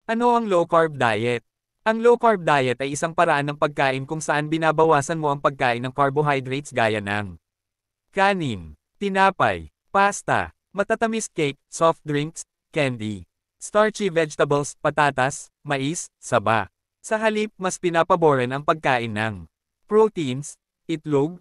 Ano ang low-carb diet? Ang low-carb diet ay isang paraan ng pagkain kung saan binabawasan mo ang pagkain ng carbohydrates gaya ng kanin, tinapay, pasta, matatamis cake, soft drinks, candy, starchy vegetables, patatas, mais, saba. Sa halip, mas pinapaboran ang pagkain ng proteins, itlog,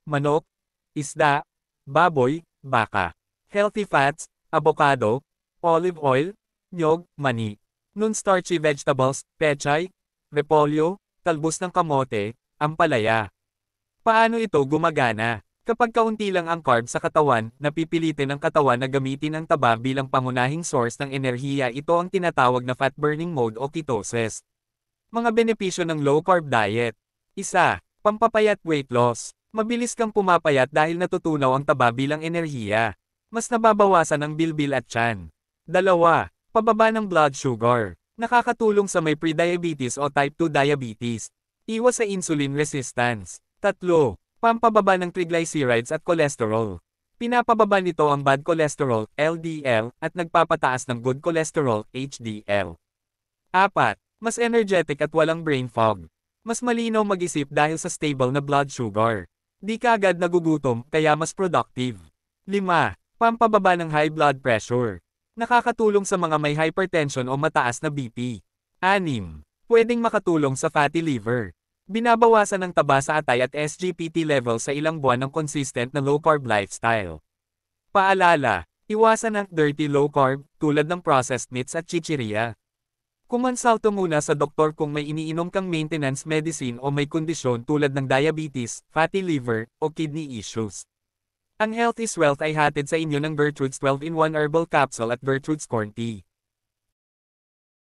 manok, isda, baboy, baka, healthy fats, avocado, olive oil, nyog, mani, non-starchy vegetables, pechay, repolyo, talbos ng kamote, ampalaya. Paano ito gumagana? Kapag kaunti lang ang carb sa katawan, napipilitin ang katawan na gamitin ang taba bilang pangunahing source ng enerhiya. Ito ang tinatawag na fat burning mode o ketosis. Mga benepisyo ng low-carb diet. 1. Pampapayat weight loss. Mabilis kang pumapayat dahil natutunaw ang taba bilang enerhiya. Mas nababawasan ang bilbil at tiyan. 2. Pababa ng blood sugar. Nakakatulong sa may prediabetes o type 2 diabetes. Iwas sa insulin resistance. 3. Pampababa ng triglycerides at cholesterol. Pinapababa nito ang bad cholesterol, LDL, at nagpapataas ng good cholesterol, HDL. 4. Mas energetic at walang brain fog. Mas malinaw mag-isip dahil sa stable na blood sugar. Di ka agad nagugutom, kaya mas productive. 5. Pampababa ng high blood pressure. Nakakatulong sa mga may hypertension o mataas na BP. 6. Pwedeng makatulong sa fatty liver. Binabawasan ang taba sa atay at SGPT level sa ilang buwan ng consistent na low-carb lifestyle. Paalala, iwasan ang dirty low-carb, tulad ng processed meats at chichirya. Kumonsulta muna sa doktor kung may iniinom kang maintenance medicine o may kondisyon tulad ng diabetes, fatty liver, o kidney issues. Ang Health is Wealth ay hatid sa inyo ng Gertrude's 12-in-1 Herbal Capsule at Gertrude's Corn Tea.